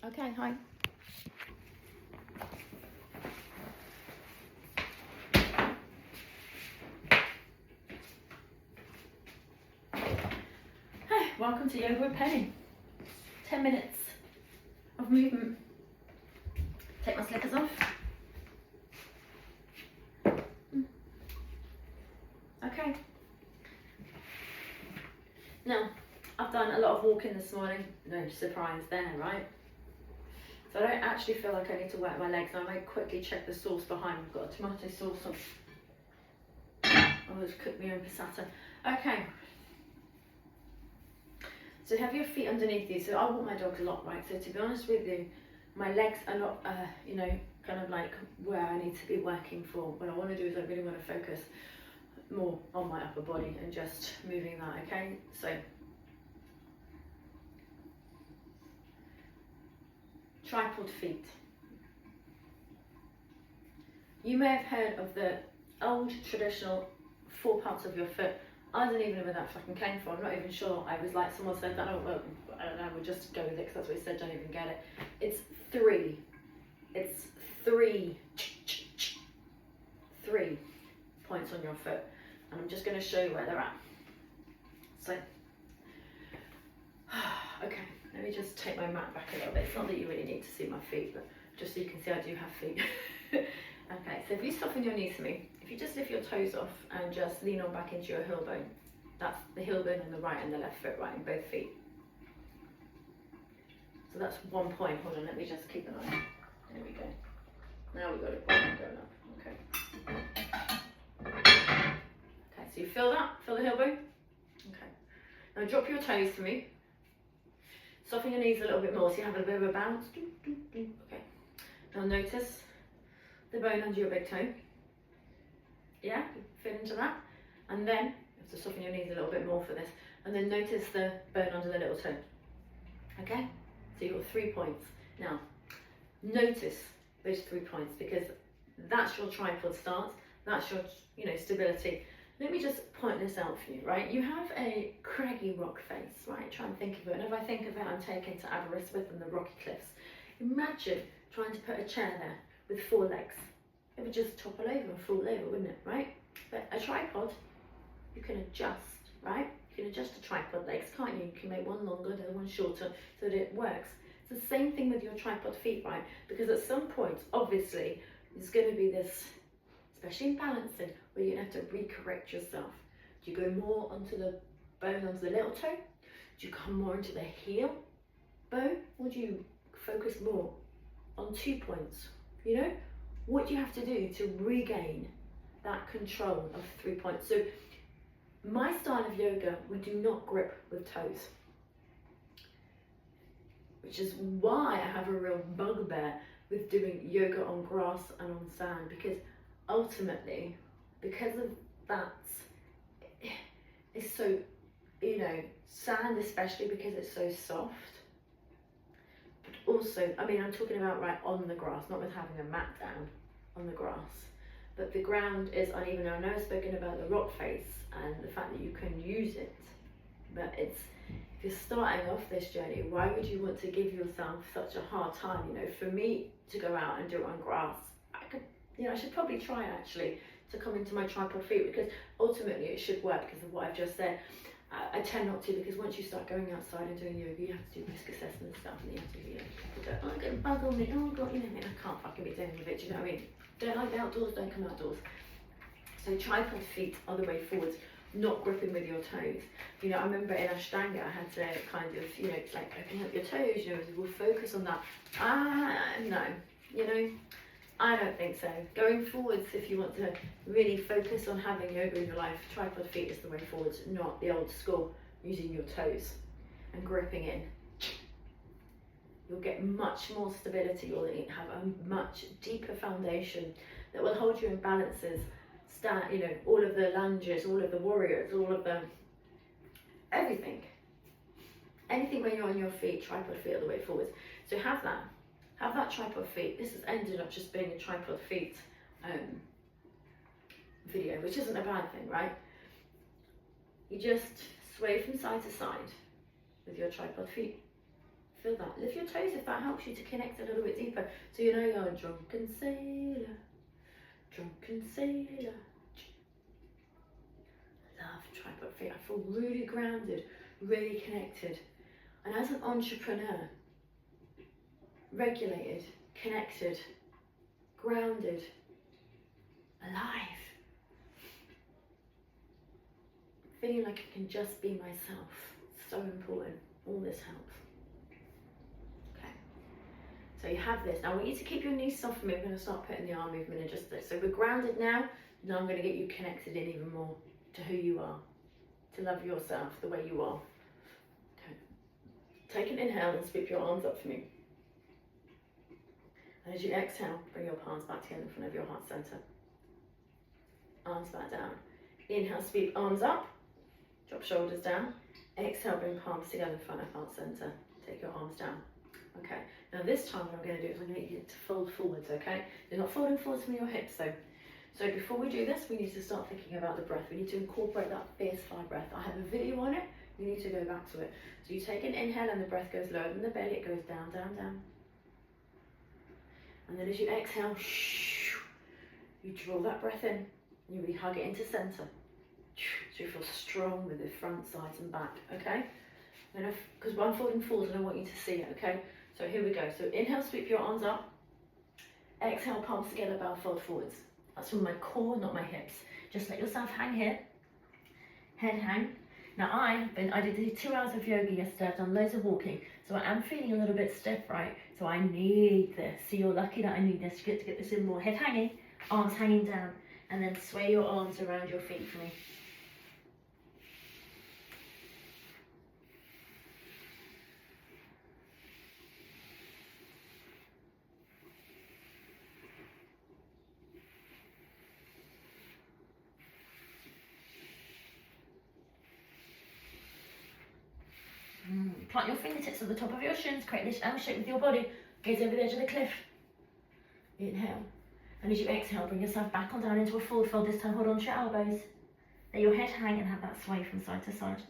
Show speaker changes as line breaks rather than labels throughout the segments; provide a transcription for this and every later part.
Okay, hi. Hi, welcome to Yoga with Penny. 10 minutes of movement. Take my slippers off. Okay. Now, I've done a lot of walking this morning. No surprise there, right? So I don't actually feel like I need to work my legs. I might quickly check the sauce behind. I've got a tomato sauce on. I'll just cook my own passata. Okay. So have your feet underneath you. So I walk my dogs a lot, right? So to be honest with you, my legs are not, kind of like where I need to be working for. What I want to do is I really want to focus more on my upper body and just moving that, okay? So tripod feet. You may have heard of the old traditional 4 parts of your foot. I don't even know where that fucking came from. I'm not even sure. I was like, someone said that. I don't know. We'll just go with it because that's what he said. Don't even get it. It's 3. It's 3 points on your foot. And I'm just going to show you where they're at. So, okay. Let me just take my mat back a little bit. It's not that you really need to see my feet, but just so you can see I do have feet. Okay, so if you soften your knees for me, if you just lift your toes off and just lean on back into your heel bone, that's the heel bone on the right and the left foot, right, in both feet. So that's 1 point. Hold on, let me just keep an eye. There we go. Now we've got it going up. Okay. Okay, so you feel that? Feel the heel bone? Okay. Now drop your toes for me. Soften your knees a little bit more so you have a bit of a bounce. Okay. Now notice the bone under your big toe. Yeah, fit into that. And then you have to soften your knees a little bit more for this. And then notice the bone under the little toe. Okay? So you've got 3 points. Now, notice those 3 points because that's your tripod stance. That's your, stability. Let me just point this out for you, right? You have a craggy rock face, right? Try and think of it. And if I think of it, I'm taken to Aberystwyth and the Rocky Cliffs. Imagine trying to put a chair there with 4 legs. It would just topple over and fall over, wouldn't it, right? But a tripod, you can adjust, right? You can adjust the tripod legs, can't you? You can make one longer, the other one shorter, so that it works. It's the same thing with your tripod feet, right? Because at some point, obviously, there's going to be this, especially in balancing, where you're going to have to recorrect yourself. Do you go more onto the bone, onto the little toe? Do you come more into the heel bone? Or do you focus more on 2 points? What do you have to do to regain that control of 3 points? So my style of yoga, we do not grip with toes, which is why I have a real bugbear with doing yoga on grass and on sand, because ultimately, because of that, it's so, sand especially because it's so soft. But also, I'm talking about right on the grass, not with having a mat down on the grass. But the ground is uneven. I know I've spoken about the rock face and the fact that you can use it, but if you're starting off this journey, why would you want to give yourself such a hard time? For me to go out and do it on grass, I should probably try actually to come into my tripod feet, because ultimately it should work because of what I've just said. I tend not to, because once you start going outside and doing yoga, you have to do risk assessment stuff, and you have to people go, oh, get a bug on me, oh god, I can't fucking be doing with it, do you know what I mean? Don't like the outdoors, don't come outdoors. So tripod feet are the way forwards, not gripping with your toes. I remember in Ashtanga, I had to kind of, it's like open up your toes, we'll focus on that. No, I don't think so. Going forwards, if you want to really focus on having yoga in your life, tripod feet is the way forwards, not the old school, using your toes and gripping in. You'll get much more stability, you'll have a much deeper foundation that will hold you in balances, all of the lunges, all of the warriors, all of the, everything. Anything when you're on your feet, tripod feet are the way forwards. So have that tripod feet. This has ended up just being a tripod feet video, which isn't a bad thing, right? You just sway from side to side with your tripod feet. Feel that. Lift your toes if that helps you to connect a little bit deeper. So you know you're a drunken sailor, drunken sailor. Love tripod feet. I feel really grounded, really connected. And as an entrepreneur, regulated, connected, grounded, alive. Feeling like I can just be myself. So important. All this helps. Okay. So you have this. Now I want you to keep your knees soft for me. We're going to start putting the arm movement in just this. So we're grounded now. Now I'm going to get you connected in even more to who you are. To love yourself the way you are. Okay. Take an inhale and sweep your arms up for me. And as you exhale, bring your palms back together in front of your heart center. Arms back down. Inhale, sweep arms up. Drop shoulders down. Exhale, bring palms together in front of heart center. Take your arms down. Okay. Now this time what I'm going to do is I'm going to get you to fold forwards, okay? You're not folding forwards from your hips though. So before we do this, we need to start thinking about the breath. We need to incorporate that fierce fly breath. I have a video on it. You need to go back to it. So you take an inhale and the breath goes lower than the belly. It goes down, down, down. And then as you exhale, you draw that breath in. And you really hug it into center. So you feel strong with the front, sides and back, okay? Because I'm folding forward and I want you to see it, okay? So here we go. So inhale, sweep your arms up. Exhale, palms together, bow, fold forwards. That's from my core, not my hips. Just let yourself hang here. Head hang. Now I did 2 hours of yoga yesterday. I've done loads of walking. So I am feeling a little bit stiff, right? So I need this. So you're lucky that I need this. You get to get this in more. Head hanging, arms hanging down. And then sway your arms around your feet for me. Plant your fingertips at the top of your shins, create this L shape with your body, gaze over the edge of the cliff. Inhale. And as you exhale, bring yourself back on down into a forward fold. This time hold on to your elbows. Let your head hang and have that sway from side to side.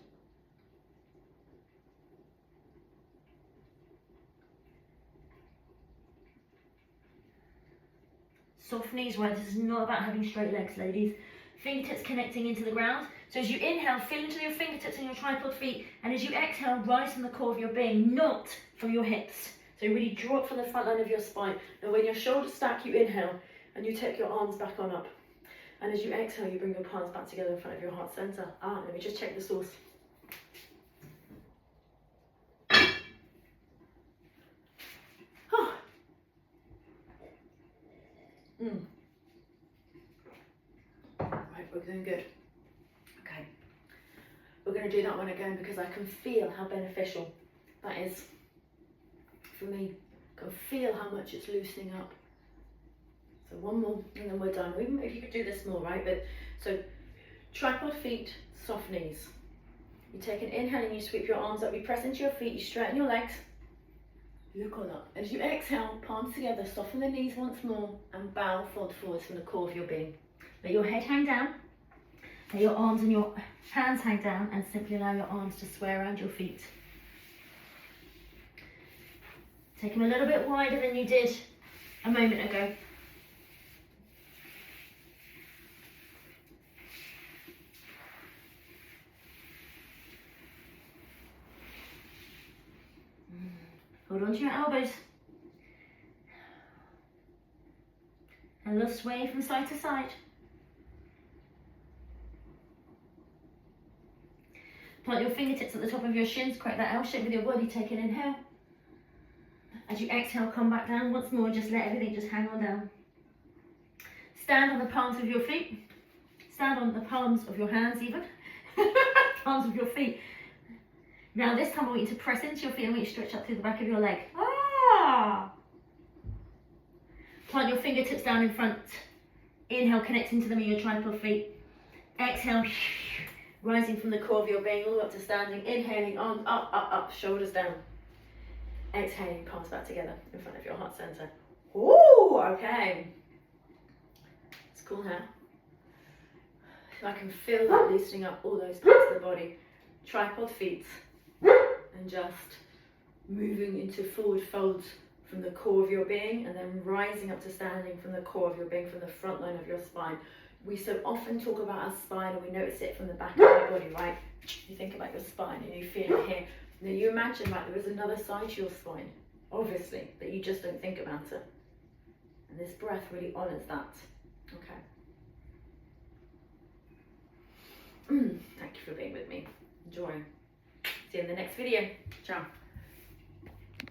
Soft knees, right? This is not about having straight legs, ladies. Fingertips connecting into the ground. So as you inhale, feel into your fingertips and your tripod feet. And as you exhale, rise from the core of your being, not from your hips. So really draw up from the front line of your spine. Now when your shoulders stack, you inhale and you take your arms back on up. And as you exhale, you bring your palms back together in front of your heart center. Let me just check the source. Right, we're doing good. Okay. We're going to do that one again because I can feel how beneficial that is for me. I can feel how much it's loosening up. So one more and then we're done. If you could do this more, right? But so tripod feet, soft knees. You take an inhale and you sweep your arms up. You press into your feet, you straighten your legs. Look on up. As you exhale, palms together, soften the knees once more and bow, fold forwards from the core of your being. Let your head hang down. Let your arms and your hands hang down and simply allow your arms to sway around your feet. Take them a little bit wider than you did a moment ago. Hold on to your elbows. And a little sway from side to side. Plant your fingertips at the top of your shins, create that L shape with your body, take an inhale. As you exhale, come back down once more, just let everything just hang on down. Stand on the palms of your feet. Stand on the palms of your hands even. Palms of your feet. Now this time I want you to press into your feet and I want you to stretch up through the back of your leg. Plant your fingertips down in front. Inhale, connecting to them in your tripod feet. Exhale, rising from the core of your being all the way up to standing. Inhaling, arms up, up, up, shoulders down. Exhaling, palms back together in front of your heart center. Ooh, okay. It's cool now. I can feel that loosening up all those parts of the body. Tripod feet. And just moving into forward folds from the core of your being, and then rising up to standing from the core of your being, from the front line of your spine. We so often talk about our spine and we notice it from the back of our body, right? You think about your spine and you feel it here. Now you imagine like there is another side to your spine, obviously, but you just don't think about it. And this breath really honors that. Okay. Thank you for being with me. Enjoy. See you in the next video. Ciao.